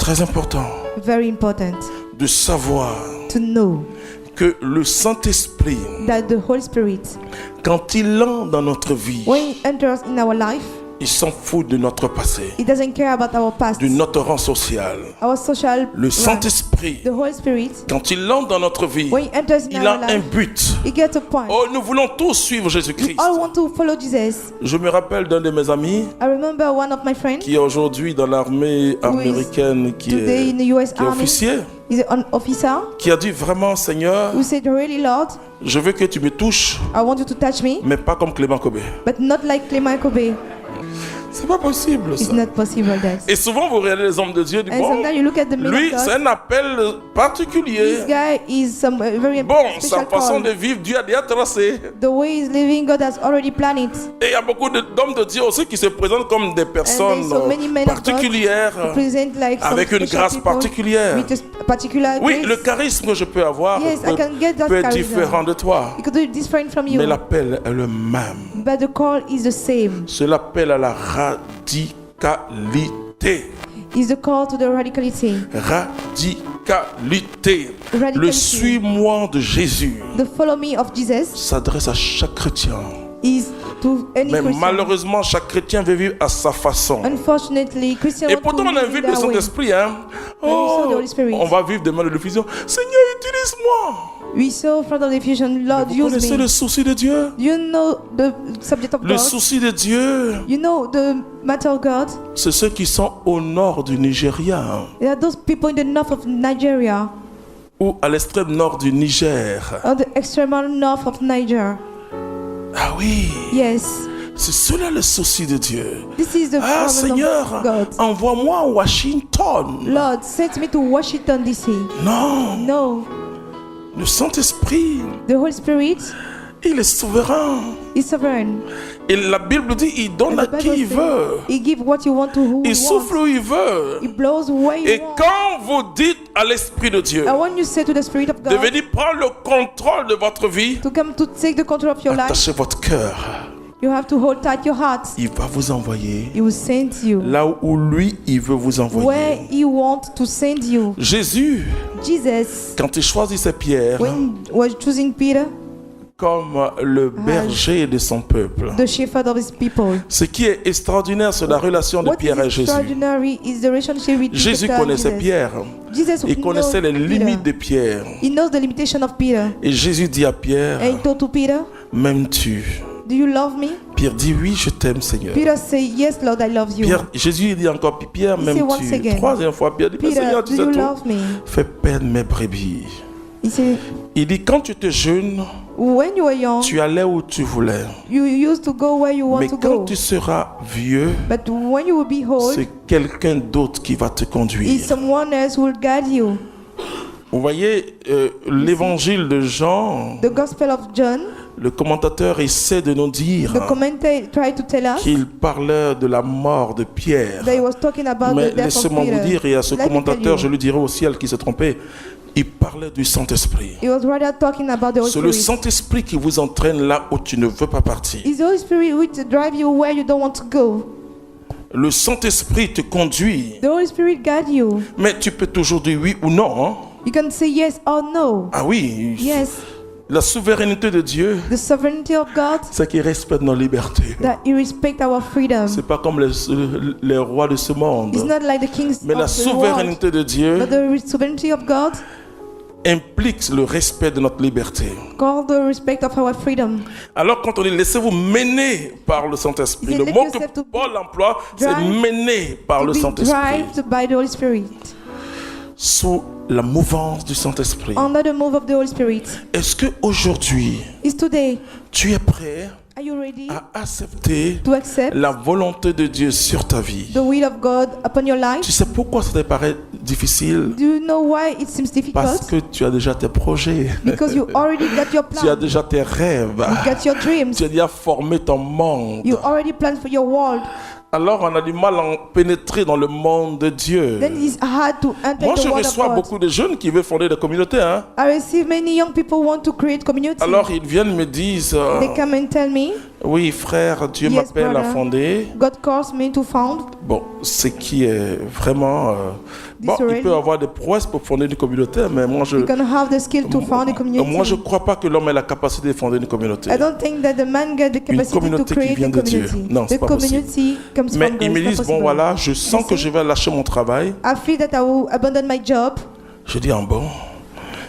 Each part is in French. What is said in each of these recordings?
très important Very important de savoir to know que le Saint-Esprit, that the Holy Spirit, quand il entre dans notre vie, when He enters in our life, il s'en fout de notre passé, He doesn't care about our past, de notre rang social. our social Le rank. Saint-Esprit, The Holy Spirit, quand il entre dans notre vie, when He enters in il our a un life, but. He gets a point. Oh, nous voulons tous suivre We Jésus-Christ. all want to follow Jesus. Je me rappelle d'un de mes amis I remember one of my friends qui est aujourd'hui dans l'armée américaine, qui today est, in the U.S. qui est Army. officier, He's an officer qui a dit vraiment, Seigneur, who said, really, Lord, je veux que tu me touches, I want you to touch me, mais pas comme Clément Kobé. but not like Clement Kobe. C'est pas possible It's ça. not possible, that. Et souvent vous regardez les hommes de Dieu, du And bon, sometimes you look at the man lui of c'est God. un appel particulier. This guy is some very Bon, sa special façon de call. vivre, Dieu a déjà tracé. The way he's living, God has already planned it. Et il y a beaucoup d'hommes de Dieu aussi qui se présentent comme des personnes And there's so many men of God particulières, Present like some avec une special grâce people particulière. with a particular Oui, grace. le charisme que je peux avoir Yes, I can get that peut être charism. différent de toi. It could be different from you, Mais l'appel est le même. but the call is the same. C'est l'appel à la radicalité. Is the call to the radicality. Radicalité. Le Radicality. suis-moi de Jésus The follow me of Jesus s'adresse à chaque chrétien. is to any Mais Christian. malheureusement, chaque chrétien veut vivre à sa façon. Unfortunately, Christians Et want pourtant, to on live invite in le that way. Saint-Esprit. Hein? we saw the Holy Spirit. On va vivre demain de l'effusion. Seigneur, utilise-moi. We saw from the diffusion, Lord, Vous use connaissez me. le souci de Dieu? You know the subject of Le God. souci de Dieu, You know the matter of God. c'est ceux qui sont au nord du Nigeria There are those people in the north of Nigeria, ou à l'extrême nord du Niger. or the extreme north of Niger. Ah oui, Yes, c'est cela le souci de Dieu. this is the Ah problem Seigneur, of God. envoie-moi à Washington. Lord, send me to Washington D.C. Non, No, le Saint-Esprit, the Holy Spirit il est souverain. is sovereign. Et la Bible dit, il donne And à the qui Bible il says, veut. He gives what you want to who Il you souffle want. où il veut. He blows where you Et want. quand vous dites à l'Esprit de Dieu And when you say to the Spirit of de God venir prendre le contrôle de votre vie, to come to take the control of your life, attachez votre cœur. you have to hold tight your heart. Il va vous envoyer He will send you là où lui, il veut vous where envoyer. He wants to send you. Jésus, Jesus, quand il choisissait Pierre when was choosing Peter, comme le berger de son peuple, the shepherd of his people. ce qui est extraordinaire, c'est la relation de What Pierre is et Jésus. extraordinary is the relationship with Jésus Peter and connaissait Jesus. Pierre. Jesus Il connaissait les knows limites de Peter. Pierre. He knows the limitation of Peter. Et Jésus dit à Pierre, And he told to Peter, m'aimes-tu? do you love me? Pierre dit, oui, je t'aime, Seigneur. Peter say, yes, Lord, I love you. Jésus dit encore, Pierre, He say once m'aimes-tu? again, Troisième fois, Pierre dit, mais Peter, Seigneur, tu do sais you tout. love me? Fais perdre mes brebis. He said, Il dit, quand tu étais jeune, when you were young, tu allais où tu voulais. you used to go where you want Mais to quand go. tu seras vieux, But when you will be old, c'est quelqu'un d'autre qui va te it's conduire. someone else who will guide you. Vous voyez, l'évangile de Jean, The Gospel of John, le commentateur essaie de nous dire the commentator tried to tell us qu'il parlait de la mort de Pierre. that he was talking about Mais the death of laissez-moi vous Peter. dire, et à ce Let me tell commentateur, you, je lui dirai au ciel qui s'est trompé, il parlait du Saint-Esprit. he was rather talking about the Holy C'est le Spirit. Saint-Esprit qui vous entraîne là où tu ne veux pas partir. It's the Holy Spirit which drive you where you don't want to go. Le Saint-Esprit te conduit. The Holy Spirit guide you. Mais tu peux toujours dire oui ou non. Hein? You can say yes or no. Ah oui. Yes, La souveraineté de Dieu, the sovereignty of God, c'est qu'il respecte nos libertés. that He respect our freedom. C'est pas comme les rois de ce monde. It's not like the kings Mais la of the world, souveraineté de Dieu but the sovereignty of God implique le respect de notre liberté. called the respect of our freedom. Alors quand on dit laissez-vous mener par le Saint-Esprit, Is le it mot let que yourself to Paul emploie, c'est drive- mener par To le be Saint-Esprit. driven by the Holy Spirit, Sous la mouvance du Saint-Esprit. under the move of the Holy Spirit. Est-ce que aujourd'hui Is today, tu es prêt are you ready à accepter to accept la volonté de Dieu sur ta vie? the will of God upon your Tu life? sais pourquoi ça te paraît difficile? Do you know why it seems Parce difficult? que tu as déjà tes projets. Because you already got your Tu as plan. déjà tes rêves. You got your dreams. Tu as déjà formé ton monde. You already planned for your world. Alors on a du mal à pénétrer dans le monde de Dieu. Then it's hard to enter Moi, the je world of reçois God. beaucoup de jeunes qui veulent fonder des communautés. Hein. I receive many young people want to create community. Alors ils viennent me disent, They come and tell me, Oui, frère, Dieu Yes, m'appelle à brother. fonder. God calls me to found. Bon, ce qui est vraiment... bon, il really- peut avoir des prouesses pour fonder une communauté, mais moi, You can have the skill to found a community. moi, je ne crois pas que l'homme ait la capacité de fonder une communauté. I don't think that the man get the capacity to communauté qui create vient a de Dieu. community. Non, c'est The pas possible. community comes Mais from God. ils me It's not disent, bon possible. voilà, je sens que je vais lâcher mon travail. I feel that I will abandon my job. Je dis, bon.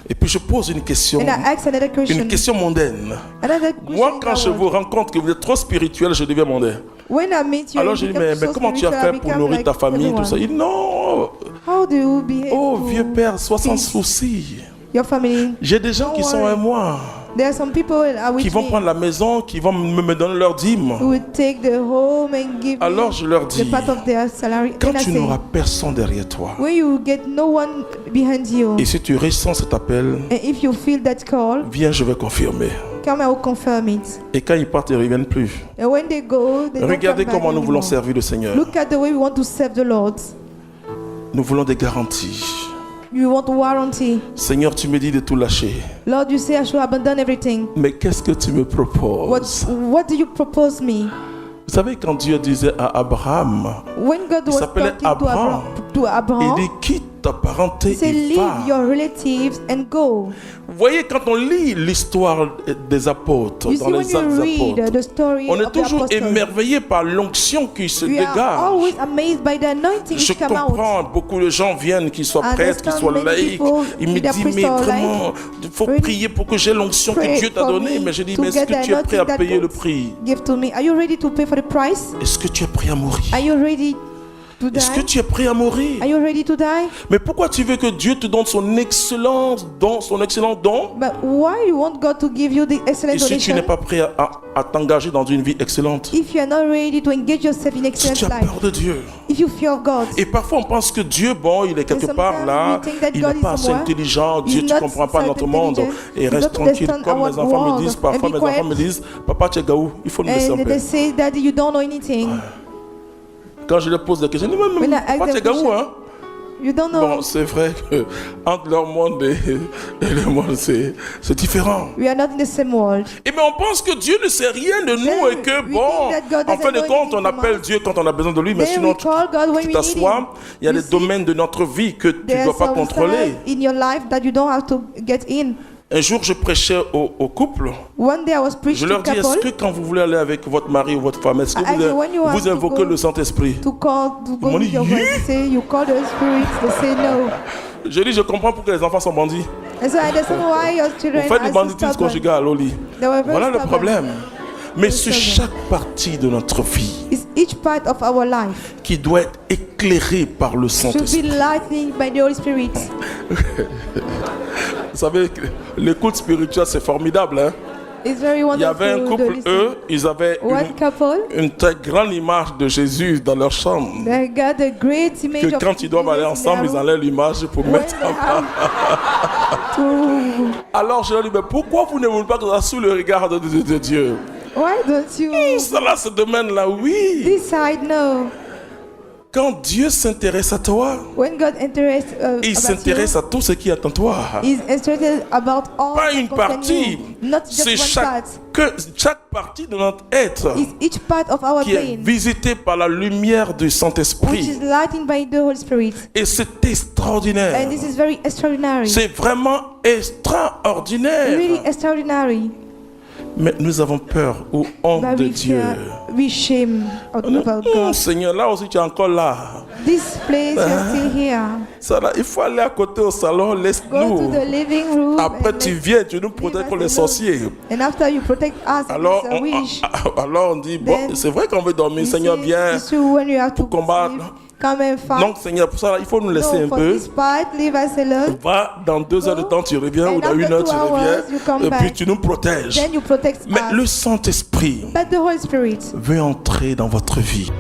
Et puis je pose une question, And I ask another question. une question mondaine. Another question Moi, quand that je was- vous rends compte que vous êtes trop spirituel, je deviens mondain. When I meet you, Alors you je dis, become mais so comment tu as spiritual, fait I pour become nourrir like ta famille, tout ça? everyone. Il dit, non, How do you behave oh to vieux père, sois sans feed souci. your family? J'ai des gens Don't qui sont worry. avec moi, There are some people that are with qui vont me prendre la maison, qui vont me donner leur dîme. who will take the home and give Alors me je leur the dis, part of their salary. quand And I tu say, n'auras personne derrière toi, when you get no one behind you, et si tu ressens cet appel, and if you feel that call, viens, je vais confirmer. come I will confirm it. Et quand ils partent, ils ne reviennent plus. And when they go, they don't Regardez come back comment nous voulons anymore. servir le Seigneur. Look at the way we want to serve the Lord. Nous voulons des garanties. You want warranty. Seigneur, tu me dis de tout lâcher. Lord, you say I should abandon everything. Mais qu'est-ce que tu me proposes? What do you propose me? Vous savez, quand Dieu disait à Abraham, When God Il was s'appelait talking Abraham. to Abraham, il dit quitte ta parenté he said, et leave va. your relatives and go. Vous voyez, quand on lit l'histoire des apôtres, You dans see, when les actes you des read apôtres, the story on est of the toujours apostles, émerveillé par l'onction qui se we are dégage. always amazed by the anointing Je which come out. comprends, beaucoup de gens viennent, qu'ils soient I prêtres, qu'ils understand soient many laïcs. people, Ils me either disent, priest mais or vraiment, il faut Really prier pour que j'ai l'onction que pray Dieu t'a for donnée. me Mais je dis, to mais est-ce get que the tu es prêt à anointing that payer le God prix? Give to me. Are you ready to pay for the price? Est-ce que tu es prêt à mourir? Are you ready to die? Est-ce que tu es prêt à mourir? Are you ready to die? Mais pourquoi tu veux que Dieu te donne son excellent don? But why you want God to give you the excellent Et si tu donation n'es pas prêt à t'engager dans une vie excellente? if you are not ready to engage yourself in Si tu excellent as life? peur de Dieu. If you fear God, Et parfois on pense que Dieu, bon, il est quelque And part sometimes là, we think that il God n'est is pas assez somewhere. intelligent, Dieu, He's tu ne not comprends pas so notre monde. intelligent. Et He reste doesn't tranquille. understand Comme our mes enfants me world. disent, parfois And mes be enfants me quiet. disent, papa, tu es gaou, il faut nous laisser en and they paix. say, Daddy, you don't know anything. Quand je leur pose des questions, ils disent, When I ask papa, tu es them gaou, question, hein? You don't know. Bon, c'est vrai que entre leur monde et le monde, c'est différent. We are not in the same world. Et mais on pense que Dieu ne sait rien de nous Then et que we bon, think that God en fin de doesn't know compte, on anything from appelle us. Dieu quand on a besoin de lui, mais Then sinon we call God when tu we need t'assois, him. il y a You des see, domaines de notre vie que tu ne There dois are pas some contrôler. sides in your life that you don't have to get in. Un jour, je prêchais au couple. One day I was Je preaching leur to dis, est-ce que couple quand vous voulez aller avec votre mari ou votre femme, est-ce que I asked when you have vous to invoquez go le Saint-Esprit? to call to go m'ont with dit, your yeah. friends. Say you call the spirit. They say no. Je dis, je comprends pourquoi les enfants sont bandits. And so I understand why your Vous children faites du are so banditisme stubborn. conjugal au lit. They were very Voilà le stubborn. problème. Mais sur stubborn. chaque partie de notre vie It's each part of our life qui doit être éclairée par le should Saint-Esprit. be lightning by the Holy Spirit. Vous savez, les cultes spirituels, c'est formidable. Hein? It's very Il y avait un wonderful to couple, listen. eux, ils avaient One couple, une très grande image de Jésus dans leur chambre. they got a great image Que of quand ils doivent aller Jesus in ensemble, their ils enlèvent l'image pour room. mettre When en they have to- Alors je leur dis, mais pourquoi vous ne voulez pas que ça soit sous le regard de Dieu? Why don't you Cela, ce domaine-là, oui. decide no? Quand Dieu s'intéresse à toi, When God interests il about s'intéresse à tout ce qui est en toi. you, He's interested about all Pas that une concern partie. you, not just C'est one part. chaque partie de notre être It's each part of our qui est being, visitée par la lumière du which is Saint-Esprit. lightened by the Holy Spirit, Et c'est extraordinaire. and this is very extraordinary. C'est vraiment extraordinaire. Really extraordinary. Mais nous avons peur ou honte But de we Dieu. fear, we shame about God. Seigneur, là aussi tu es encore là. This place, you're still here. Ça, là, il faut aller à côté au salon, Go to laisse-nous. the living room. Après and tu let's viens, tu nous leave protèges us contre les alone. sorciers. And after you protect us, Alors it's a wish. alors on dit, bon, Then c'est vrai qu'on veut dormir, You Seigneur, see, viens. it's true when you have to pour combattre. sleep, come and fight. Donc Seigneur, pour ça, là, il faut nous laisser No, un for peu. this part, leave us alone. Va, dans 2 heures de temps, tu reviens, And ou dans after 1 heure, 2 tu hours, reviens. you come Et puis back. tu nous protèges. Then you protect Mais us. le Saint-Esprit But the Holy Spirit veut entrer dans votre vie.